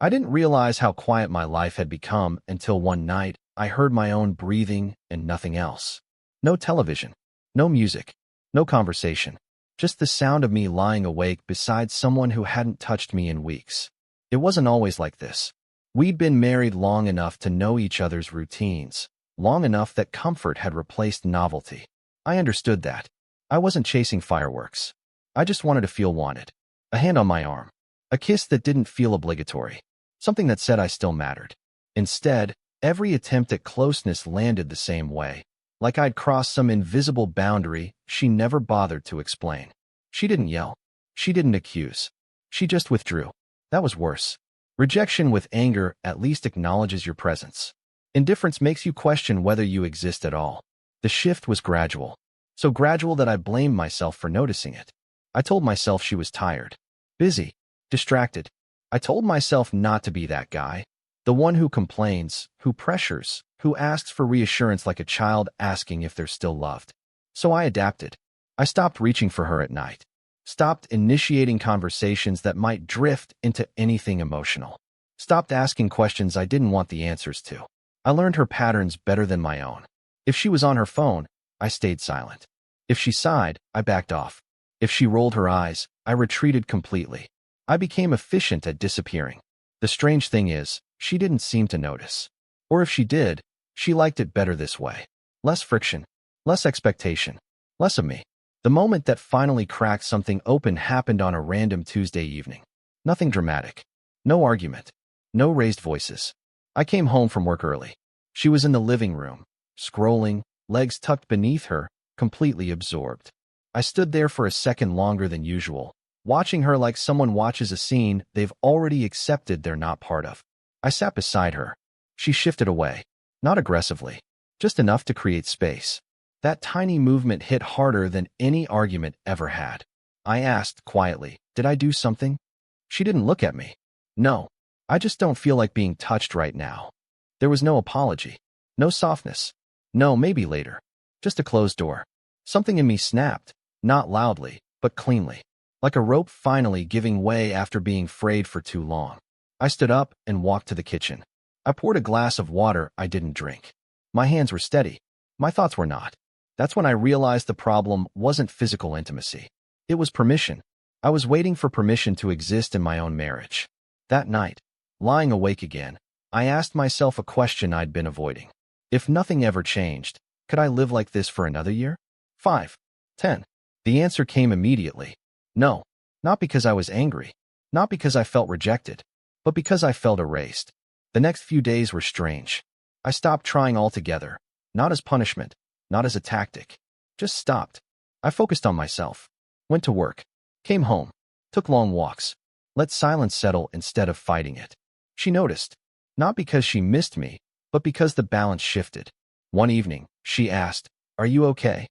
I didn't realize how quiet my life had become until one night I heard my own breathing and nothing else. No television, no music, no conversation, just the sound of me lying awake beside someone who hadn't touched me in weeks. It wasn't always like this. We'd been married long enough to know each other's routines, long enough that comfort had replaced novelty. I understood that. I wasn't chasing fireworks. I just wanted to feel wanted. A hand on my arm. A kiss that didn't feel obligatory. Something that said I still mattered. Instead, every attempt at closeness landed the same way. Like I'd crossed some invisible boundary she never bothered to explain. She didn't yell. She didn't accuse. She just withdrew. That was worse. Rejection with anger at least acknowledges your presence. Indifference makes you question whether you exist at all. The shift was gradual. So gradual that I blamed myself for noticing it. I told myself she was tired, busy, distracted. I told myself not to be that guy. The one who complains, who pressures, who asks for reassurance like a child asking if they're still loved. So I adapted. I stopped reaching for her at night. Stopped initiating conversations that might drift into anything emotional. Stopped asking questions I didn't want the answers to. I learned her patterns better than my own. If she was on her phone, I stayed silent. If she sighed, I backed off. If she rolled her eyes, I retreated completely. I became efficient at disappearing. The strange thing is, she didn't seem to notice. Or if she did, she liked it better this way. Less friction, less expectation, less of me. The moment that finally cracked something open happened on a random Tuesday evening. Nothing dramatic. No argument. No raised voices. I came home from work early. She was in the living room, scrolling, legs tucked beneath her, completely absorbed. I stood there for a second longer than usual, watching her like someone watches a scene they've already accepted they're not part of. I sat beside her. She shifted away. Not aggressively, just enough to create space. That tiny movement hit harder than any argument ever had. I asked quietly, "Did I do something?" She didn't look at me. "No, I just don't feel like being touched right now." There was no apology. No softness. No, maybe later. Just a closed door. Something in me snapped, not loudly, but cleanly. Like a rope finally giving way after being frayed for too long. I stood up and walked to the kitchen. I poured a glass of water I didn't drink. My hands were steady. My thoughts were not. That's when I realized the problem wasn't physical intimacy. It was permission. I was waiting for permission to exist in my own marriage. That night, lying awake again, I asked myself a question I'd been avoiding. If nothing ever changed, could I live like this for another year? 5, 10. The answer came immediately. No, not because I was angry, not because I felt rejected, but because I felt erased. The next few days were strange. I stopped trying altogether, not as punishment, not as a tactic. Just stopped. I focused on myself. Went to work. Came home. Took long walks. Let silence settle instead of fighting it. She noticed. Not because she missed me, but because the balance shifted. One evening, she asked, "Are you okay?"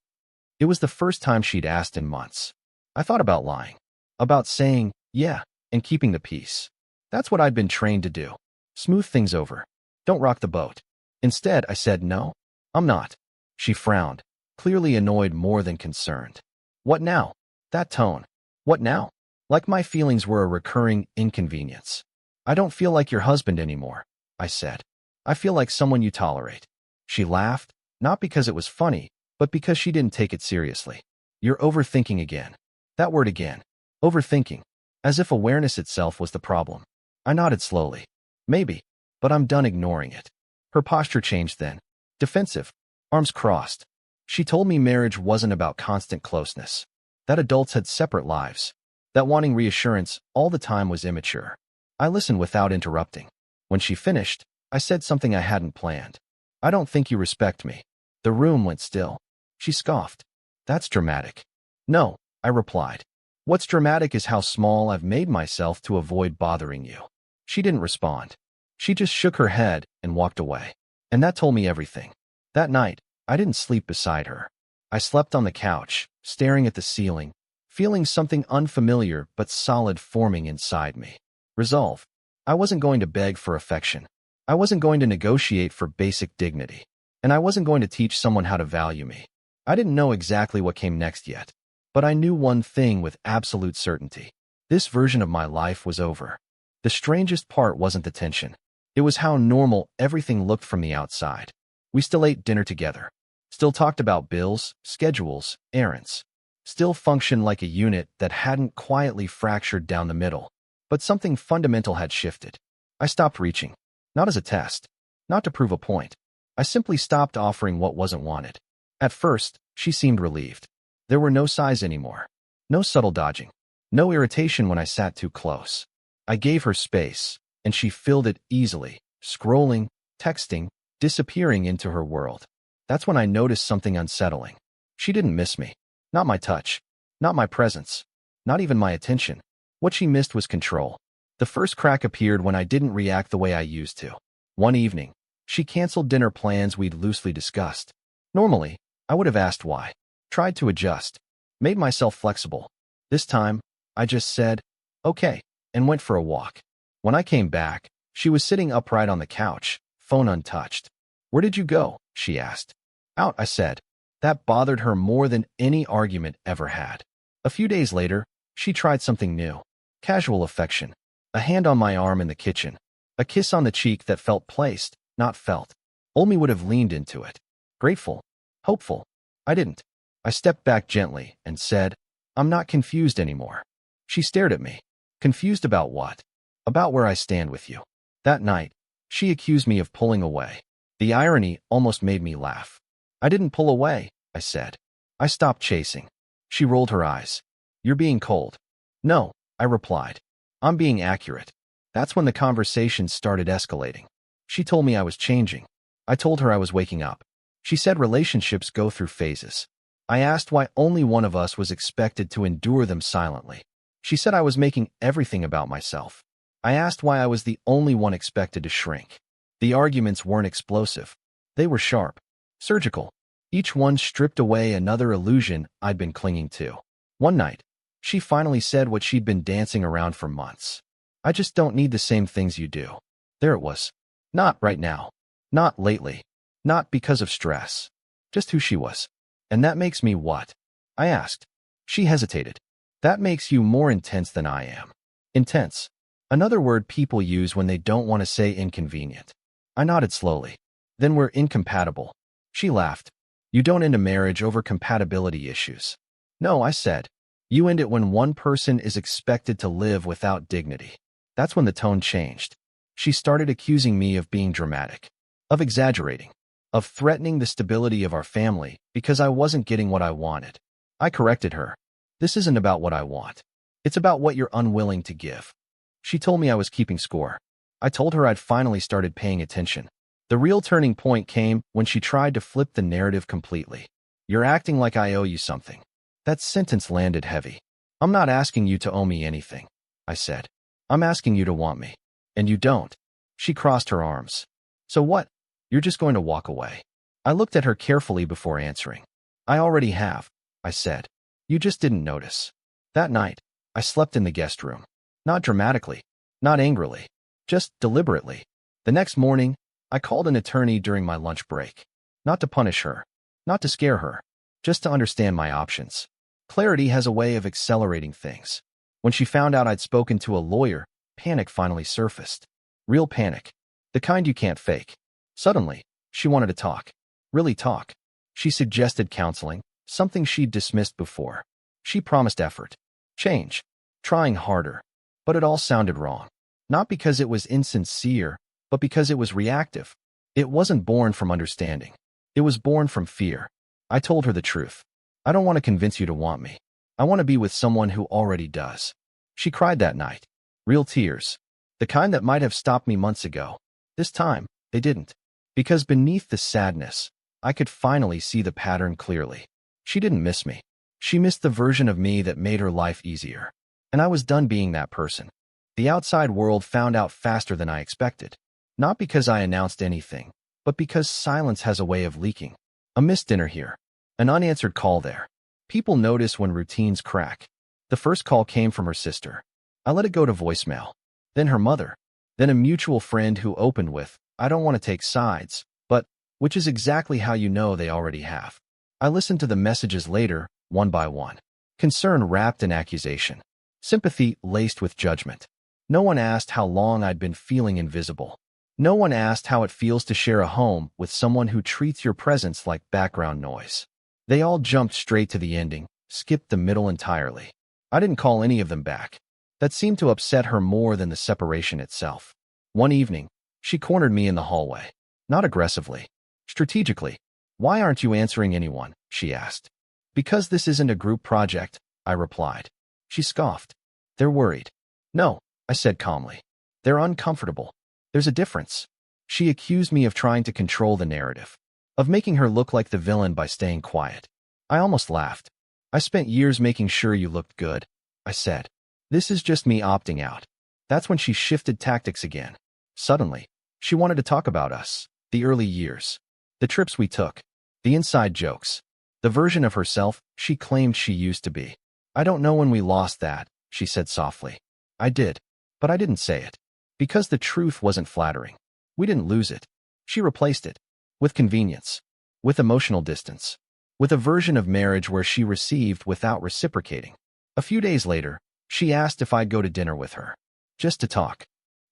It was the first time she'd asked in months. I thought about lying. About saying, "Yeah," and keeping the peace. That's what I'd been trained to do. Smooth things over. Don't rock the boat. Instead, I said, "No, I'm not." She frowned, clearly annoyed more than concerned. What now? That tone. What now? Like my feelings were a recurring inconvenience. "I don't feel like your husband anymore," I said. "I feel like someone you tolerate." She laughed, not because it was funny, but because she didn't take it seriously. "You're overthinking again." That word again. Overthinking. As if awareness itself was the problem. I nodded slowly. "Maybe, but I'm done ignoring it." Her posture changed then. Defensive. Arms crossed. She told me marriage wasn't about constant closeness. That adults had separate lives. That wanting reassurance all the time was immature. I listened without interrupting. When she finished, I said something I hadn't planned. "I don't think you respect me." The room went still. She scoffed. "That's dramatic." "No," I replied. "What's dramatic is how small I've made myself to avoid bothering you." She didn't respond. She just shook her head and walked away. And that told me everything. That night, I didn't sleep beside her. I slept on the couch, staring at the ceiling, feeling something unfamiliar but solid forming inside me. Resolve. I wasn't going to beg for affection. I wasn't going to negotiate for basic dignity. And I wasn't going to teach someone how to value me. I didn't know exactly what came next yet. But I knew one thing with absolute certainty. This version of my life was over. The strangest part wasn't the tension. It was how normal everything looked from the outside. We still ate dinner together, still talked about bills, schedules, errands, still functioned like a unit that hadn't quietly fractured down the middle. But something fundamental had shifted. I stopped reaching, not as a test, not to prove a point. I simply stopped offering what wasn't wanted. At first, she seemed relieved. There were no sighs anymore, no subtle dodging, no irritation when I sat too close. I gave her space, and she filled it easily, scrolling, texting, disappearing into her world. That's when I noticed something unsettling. She didn't miss me. Not my touch, not my presence, not even my attention. What she missed was control. The first crack appeared when I didn't react the way I used to. One evening, she canceled dinner plans we'd loosely discussed. Normally, I would have asked why, tried to adjust, made myself flexible. This time, I just said, okay, and went for a walk. When I came back, she was sitting upright on the couch, phone untouched. Where did you go? She asked. Out, I said. That bothered her more than any argument ever had. A few days later, she tried something new. Casual affection. A hand on my arm in the kitchen. A kiss on the cheek that felt placed, not felt. Olmi would have leaned into it. Grateful. Hopeful. I didn't. I stepped back gently and said, I'm not confused anymore. She stared at me. Confused about what? About where I stand with you. That night, she accused me of pulling away. The irony almost made me laugh. I didn't pull away, I said. I stopped chasing. She rolled her eyes. You're being cold. No, I replied. I'm being accurate. That's when the conversation started escalating. She told me I was changing. I told her I was waking up. She said relationships go through phases. I asked why only one of us was expected to endure them silently. She said I was making everything about myself. I asked why I was the only one expected to shrink. The arguments weren't explosive. They were sharp, surgical. Each one stripped away another illusion I'd been clinging to. One night, she finally said what she'd been dancing around for months. I just don't need the same things you do. There it was. Not right now. Not lately. Not because of stress. Just who she was. And that makes me what? I asked. She hesitated. That makes you more intense than I am. Intense. Another word people use when they don't want to say inconvenient. I nodded slowly. Then we're incompatible. She laughed. You don't end a marriage over compatibility issues. No, I said. You end it when one person is expected to live without dignity. That's when the tone changed. She started accusing me of being dramatic, of exaggerating, of threatening the stability of our family because I wasn't getting what I wanted. I corrected her. This isn't about what I want. It's about what you're unwilling to give. She told me I was keeping score. I told her I'd finally started paying attention. The real turning point came when she tried to flip the narrative completely. You're acting like I owe you something. That sentence landed heavy. I'm not asking you to owe me anything, I said. I'm asking you to want me. And you don't. She crossed her arms. So what? You're just going to walk away. I looked at her carefully before answering. I already have, I said. You just didn't notice. That night, I slept in the guest room. Not dramatically, not angrily, just deliberately. The next morning, I called an attorney during my lunch break. Not to punish her, not to scare her, just to understand my options. Clarity has a way of accelerating things. When she found out I'd spoken to a lawyer, panic finally surfaced. Real panic. The kind you can't fake. Suddenly, she wanted to talk. Really talk. She suggested counseling, something she'd dismissed before. She promised effort. Change. Trying harder. But it all sounded wrong. Not because it was insincere, but because it was reactive. It wasn't born from understanding. It was born from fear. I told her the truth. I don't want to convince you to want me. I want to be with someone who already does. She cried that night. Real tears. The kind that might have stopped me months ago. This time, they didn't. Because beneath the sadness, I could finally see the pattern clearly. She didn't miss me. She missed the version of me that made her life easier. And I was done being that person. The outside world found out faster than I expected. Not because I announced anything, but because silence has a way of leaking. A missed dinner here. An unanswered call there. People notice when routines crack. The first call came from her sister. I let it go to voicemail. Then her mother. Then a mutual friend who opened with, I don't want to take sides, but, which is exactly how you know they already have. I listened to the messages later, one by one. Concern wrapped in accusation. Sympathy laced with judgment. No one asked how long I'd been feeling invisible. No one asked how it feels to share a home with someone who treats your presence like background noise. They all jumped straight to the ending, skipped the middle entirely. I didn't call any of them back. That seemed to upset her more than the separation itself. One evening, she cornered me in the hallway. Not aggressively. Strategically. "Why aren't you answering anyone?" she asked. "Because this isn't a group project," I replied. She scoffed. "They're worried." "No," I said calmly. "They're uncomfortable. There's a difference." She accused me of trying to control the narrative, of making her look like the villain by staying quiet. I almost laughed. "I spent years making sure you looked good," I said. "This is just me opting out." That's when she shifted tactics again. Suddenly, she wanted to talk about us, the early years, the trips we took, the inside jokes, the version of herself she claimed she used to be. "I don't know when we lost that," she said softly. I did, but I didn't say it. Because the truth wasn't flattering. We didn't lose it. She replaced it. With convenience. With emotional distance. With a version of marriage where she received without reciprocating. A few days later, she asked if I'd go to dinner with her. Just to talk.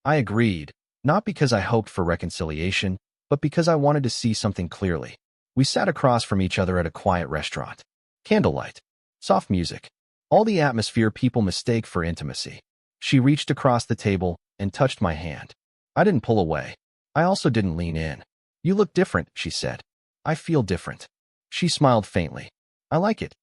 I agreed, not because I hoped for reconciliation, but because I wanted to see something clearly. We sat across from each other at a quiet restaurant. Candlelight. Soft music. All the atmosphere people mistake for intimacy. She reached across the table and touched my hand. I didn't pull away. I also didn't lean in. "You look different," she said. "I feel different." She smiled faintly. "I like it."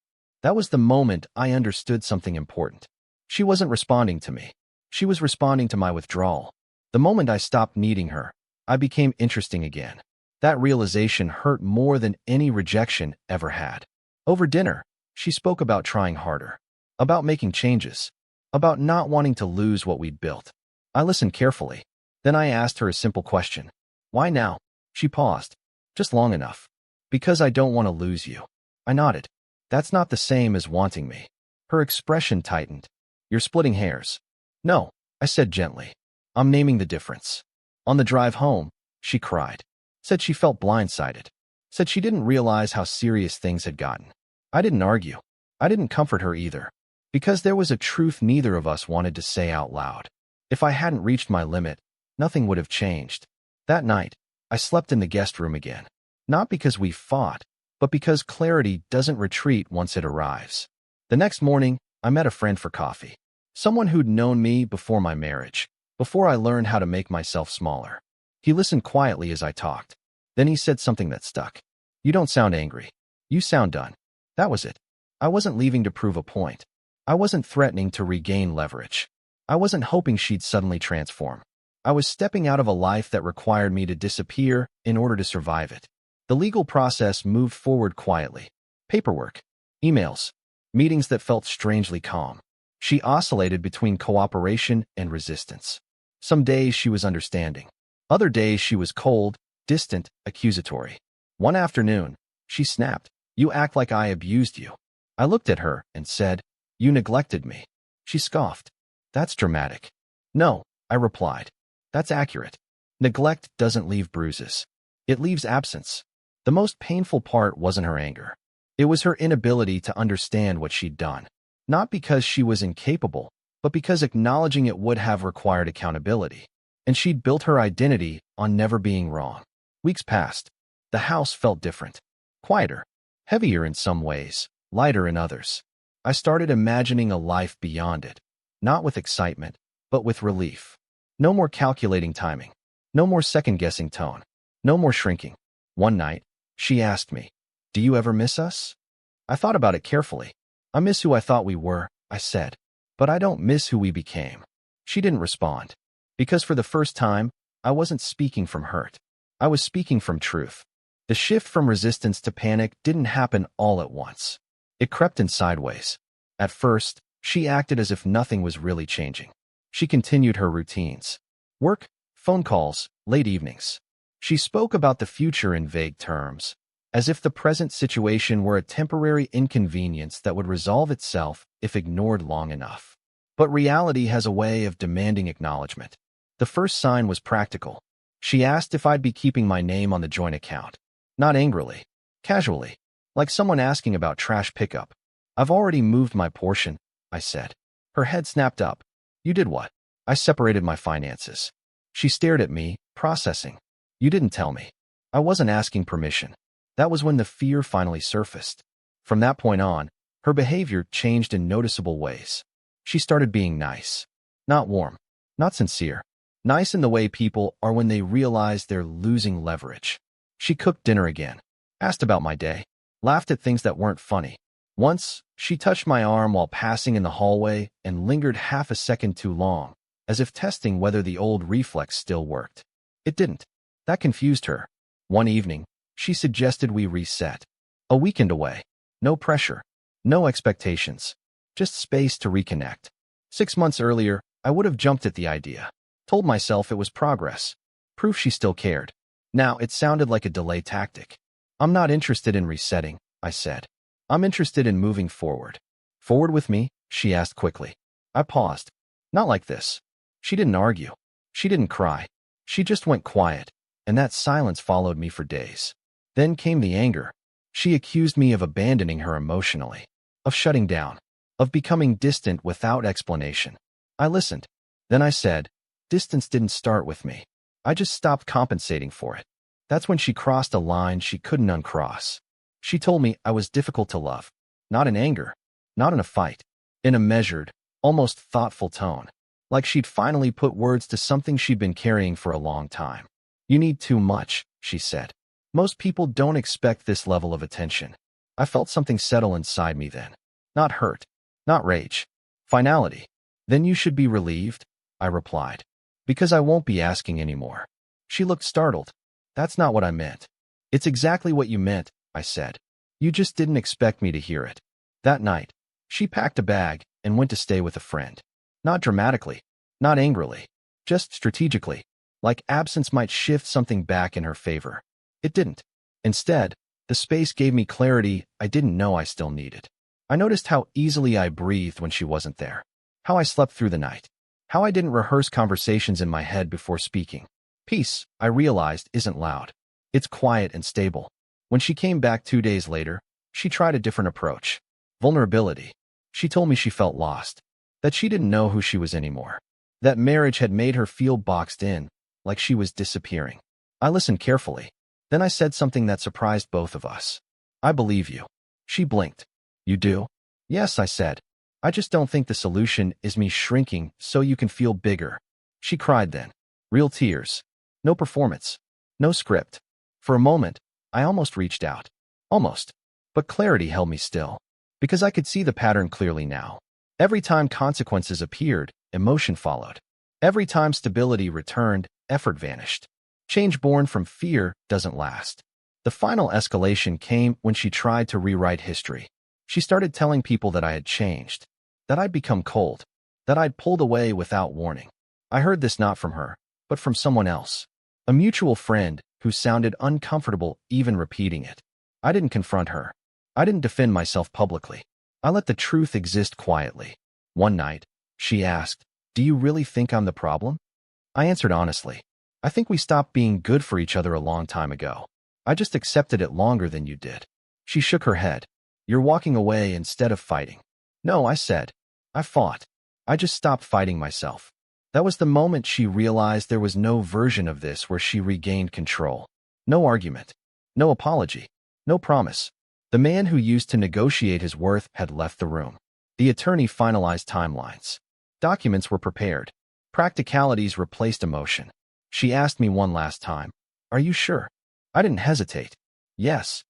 That was the moment I understood something important. She wasn't responding to me. She was responding to my withdrawal. The moment I stopped needing her, I became interesting again. That realization hurt more than any rejection ever had. Over dinner, she spoke about trying harder, about making changes, about not wanting to lose what we'd built. I listened carefully. Then I asked her a simple question. "Why now?" She paused. "Just long enough." "Because I don't want to lose you." I nodded. "That's not the same as wanting me." Her expression tightened. "You're splitting hairs." "No," I said gently. "I'm naming the difference." On the drive home, she cried. Said she felt blindsided. Said she didn't realize how serious things had gotten. I didn't argue. I didn't comfort her either. Because there was a truth neither of us wanted to say out loud. If I hadn't reached my limit, nothing would have changed. That night, I slept in the guest room again. Not because we fought, but because clarity doesn't retreat once it arrives. The next morning, I met a friend for coffee. Someone who'd known me before my marriage, before I learned how to make myself smaller. He listened quietly as I talked. Then he said something that stuck. "You don't sound angry. You sound done." That was it. I wasn't leaving to prove a point. I wasn't threatening to regain leverage. I wasn't hoping she'd suddenly transform. I was stepping out of a life that required me to disappear in order to survive it. The legal process moved forward quietly. Paperwork, emails, meetings that felt strangely calm. She oscillated between cooperation and resistance. Some days she was understanding. Other days she was cold, distant, accusatory. One afternoon, she snapped, "You act like I abused you." I looked at her and said, "You neglected me." She scoffed. "That's dramatic." "No," I replied. "That's accurate. Neglect doesn't leave bruises. It leaves absence." The most painful part wasn't her anger. It was her inability to understand what she'd done. Not because she was incapable, but because acknowledging it would have required accountability. And she'd built her identity on never being wrong. Weeks passed. The house felt different. Quieter. Heavier in some ways. Lighter in others. I started imagining a life beyond it. Not with excitement, but with relief. No more calculating timing. No more second-guessing tone. No more shrinking. One night, she asked me, "Do you ever miss us?" I thought about it carefully. "I miss who I thought we were," I said. "But I don't miss who we became." She didn't respond. Because for the first time, I wasn't speaking from hurt. I was speaking from truth. The shift from resistance to panic didn't happen all at once. It crept in sideways. At first, she acted as if nothing was really changing. She continued her routines. Work, phone calls, late evenings. She spoke about the future in vague terms, as if the present situation were a temporary inconvenience that would resolve itself if ignored long enough. But reality has a way of demanding acknowledgement. The first sign was practical. She asked if I'd be keeping my name on the joint account. Not angrily. Casually. Like someone asking about trash pickup. "I've already moved my portion," I said. Her head snapped up. "You did what?" I separated my finances. She stared at me, processing. You didn't tell me. I wasn't asking permission. That was when the fear finally surfaced. From that point on, her behavior changed in noticeable ways. She started being nice. Not warm. Not sincere. Nice in the way people are when they realize they're losing leverage. She cooked dinner again. Asked about my day. Laughed at things that weren't funny. Once, she touched my arm while passing in the hallway and lingered half a second too long, as if testing whether the old reflex still worked. It didn't. That confused her. One evening, she suggested we reset. A weekend away. No pressure. No expectations. Just space to reconnect. 6 months earlier, I would have jumped at the idea. Told myself it was progress. Proof she still cared. Now, it sounded like a delay tactic. I'm not interested in resetting, I said. I'm interested in moving forward. Forward with me? She asked quickly. I paused. Not like this. She didn't argue. She didn't cry. She just went quiet, and that silence followed me for days. Then came the anger. She accused me of abandoning her emotionally, of shutting down, of becoming distant without explanation. I listened. Then I said, distance didn't start with me. I just stopped compensating for it. That's when she crossed a line she couldn't uncross. She told me I was difficult to love. Not in anger. Not in a fight. In a measured, almost thoughtful tone. Like she'd finally put words to something she'd been carrying for a long time. You need too much, she said. Most people don't expect this level of attention. I felt something settle inside me then. Not hurt. Not rage. Finality. Then you should be relieved, I replied. Because I won't be asking anymore. She looked startled. That's not what I meant. It's exactly what you meant, I said. You just didn't expect me to hear it. That night, she packed a bag and went to stay with a friend. Not dramatically, not angrily, just strategically, like absence might shift something back in her favor. It didn't. Instead, the space gave me clarity I didn't know I still needed. I noticed how easily I breathed when she wasn't there. How I slept through the night. How I didn't rehearse conversations in my head before speaking. Peace, I realized, isn't loud. It's quiet and stable. When she came back 2 days later, she tried a different approach. Vulnerability. She told me she felt lost. That she didn't know who she was anymore. That marriage had made her feel boxed in, like she was disappearing. I listened carefully. Then I said something that surprised both of us. I believe you. She blinked. You do? Yes, I said. I just don't think the solution is me shrinking so you can feel bigger. She cried then. Real tears. No performance. No script. For a moment, I almost reached out. Almost. But clarity held me still. Because I could see the pattern clearly now. Every time consequences appeared, emotion followed. Every time stability returned, effort vanished. Change born from fear doesn't last. The final escalation came when she tried to rewrite history. She started telling people that I had changed, that I'd become cold, that I'd pulled away without warning. I heard this not from her, but from someone else. A mutual friend who sounded uncomfortable even repeating it. I didn't confront her. I didn't defend myself publicly. I let the truth exist quietly. One night, she asked, "Do you really think I'm the problem?" I answered honestly, "I think we stopped being good for each other a long time ago. I just accepted it longer than you did." She shook her head. "You're walking away instead of fighting." "No," I said. "I fought. I just stopped fighting myself." That was the moment she realized there was no version of this where she regained control. No argument. No apology. No promise. The man who used to negotiate his worth had left the room. The attorney finalized timelines. Documents were prepared. Practicalities replaced emotion. She asked me one last time, "Are you sure?" I didn't hesitate. Yes.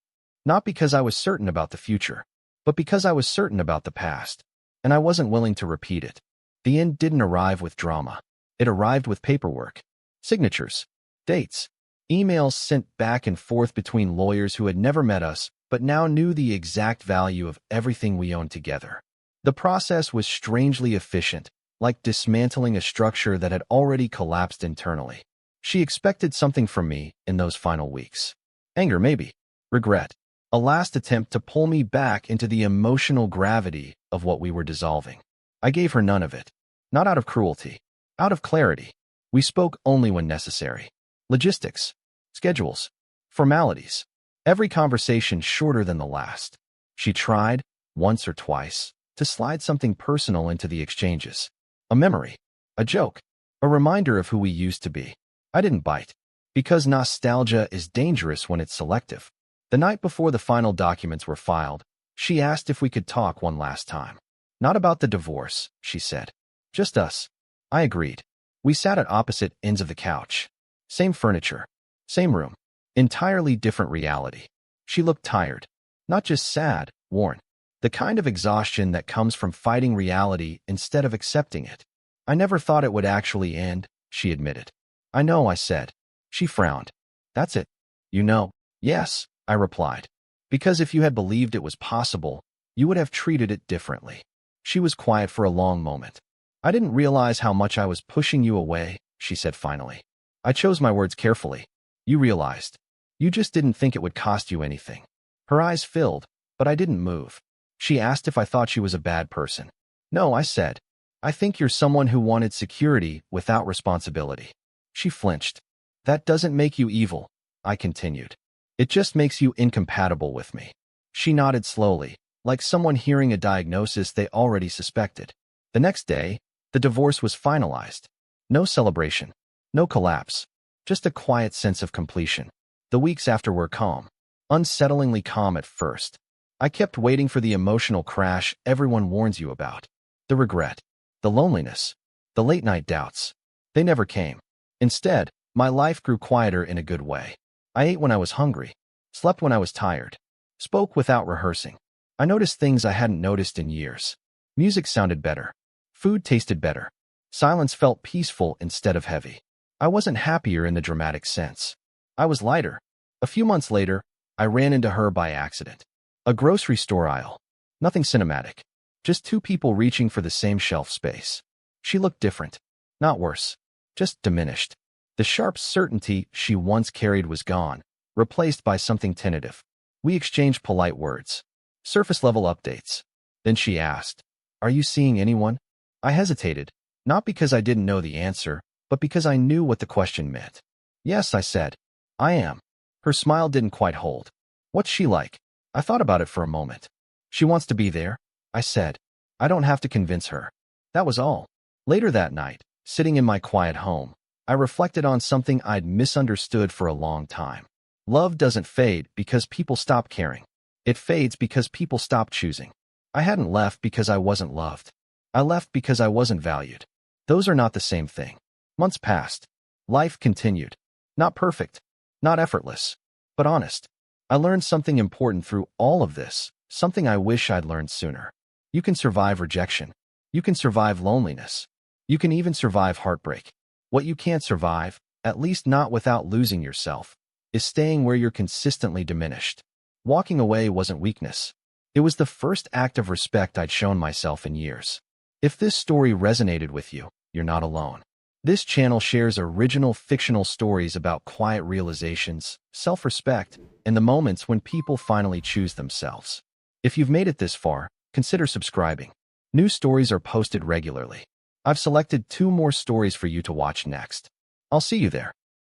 Not because I was certain about the future, but because I was certain about the past, and I wasn't willing to repeat it. The end didn't arrive with drama. It arrived with paperwork. Signatures. Dates. Emails sent back and forth between lawyers who had never met us, but now knew the exact value of everything we owned together. The process was strangely efficient, like dismantling a structure that had already collapsed internally. She expected something from me in those final weeks. Anger, maybe. Regret. A last attempt to pull me back into the emotional gravity of what we were dissolving. I gave her none of it. Not out of cruelty. Out of clarity. We spoke only when necessary. Logistics. Schedules. Formalities. Every conversation shorter than the last. She tried, once or twice, to slide something personal into the exchanges. A memory. A joke. A reminder of who we used to be. I didn't bite. Because nostalgia is dangerous when it's selective. The night before the final documents were filed, she asked if we could talk one last time. Not about the divorce, she said. Just us. I agreed. We sat at opposite ends of the couch. Same furniture. Same room. Entirely different reality. She looked tired. Not just sad, worn. The kind of exhaustion that comes from fighting reality instead of accepting it. I never thought it would actually end, she admitted. I know, I said. She frowned. That's it. You know. Yes, I replied. Because if you had believed it was possible, you would have treated it differently. She was quiet for a long moment. I didn't realize how much I was pushing you away, she said finally. I chose my words carefully. You realized. You just didn't think it would cost you anything. Her eyes filled, but I didn't move. She asked if I thought she was a bad person. No, I said. I think you're someone who wanted security without responsibility. She flinched. That doesn't make you evil, I continued. It just makes you incompatible with me. She nodded slowly, like someone hearing a diagnosis they already suspected. The next day, the divorce was finalized. No celebration. No collapse. Just a quiet sense of completion. The weeks after were calm. Unsettlingly calm at first. I kept waiting for the emotional crash everyone warns you about. The regret. The loneliness. The late-night doubts. They never came. Instead, my life grew quieter in a good way. I ate when I was hungry. Slept when I was tired. Spoke without rehearsing. I noticed things I hadn't noticed in years. Music sounded better. Food tasted better. Silence felt peaceful instead of heavy. I wasn't happier in the dramatic sense. I was lighter. A few months later, I ran into her by accident. A grocery store aisle. Nothing cinematic. Just two people reaching for the same shelf space. She looked different. Not worse. Just diminished. The sharp certainty she once carried was gone, replaced by something tentative. We exchanged polite words. Surface-level updates. Then she asked, "Are you seeing anyone?" I hesitated, not because I didn't know the answer, but because I knew what the question meant. "Yes," I said. "I am." Her smile didn't quite hold. "What's she like?" I thought about it for a moment. "She wants to be there," I said. "I don't have to convince her." That was all. Later that night, sitting in my quiet home, I reflected on something I'd misunderstood for a long time. Love doesn't fade because people stop caring. It fades because people stop choosing. I hadn't left because I wasn't loved. I left because I wasn't valued. Those are not the same thing. Months passed. Life continued. Not perfect. Not effortless. But honest. I learned something important through all of this, something I wish I'd learned sooner. You can survive rejection. You can survive loneliness. You can even survive heartbreak. What you can't survive, at least not without losing yourself, is staying where you're consistently diminished. Walking away wasn't weakness. It was the first act of respect I'd shown myself in years. If this story resonated with you, you're not alone. This channel shares original fictional stories about quiet realizations, self-respect, and the moments when people finally choose themselves. If you've made it this far, consider subscribing. New stories are posted regularly. I've selected 2 more stories for you to watch next. I'll see you there.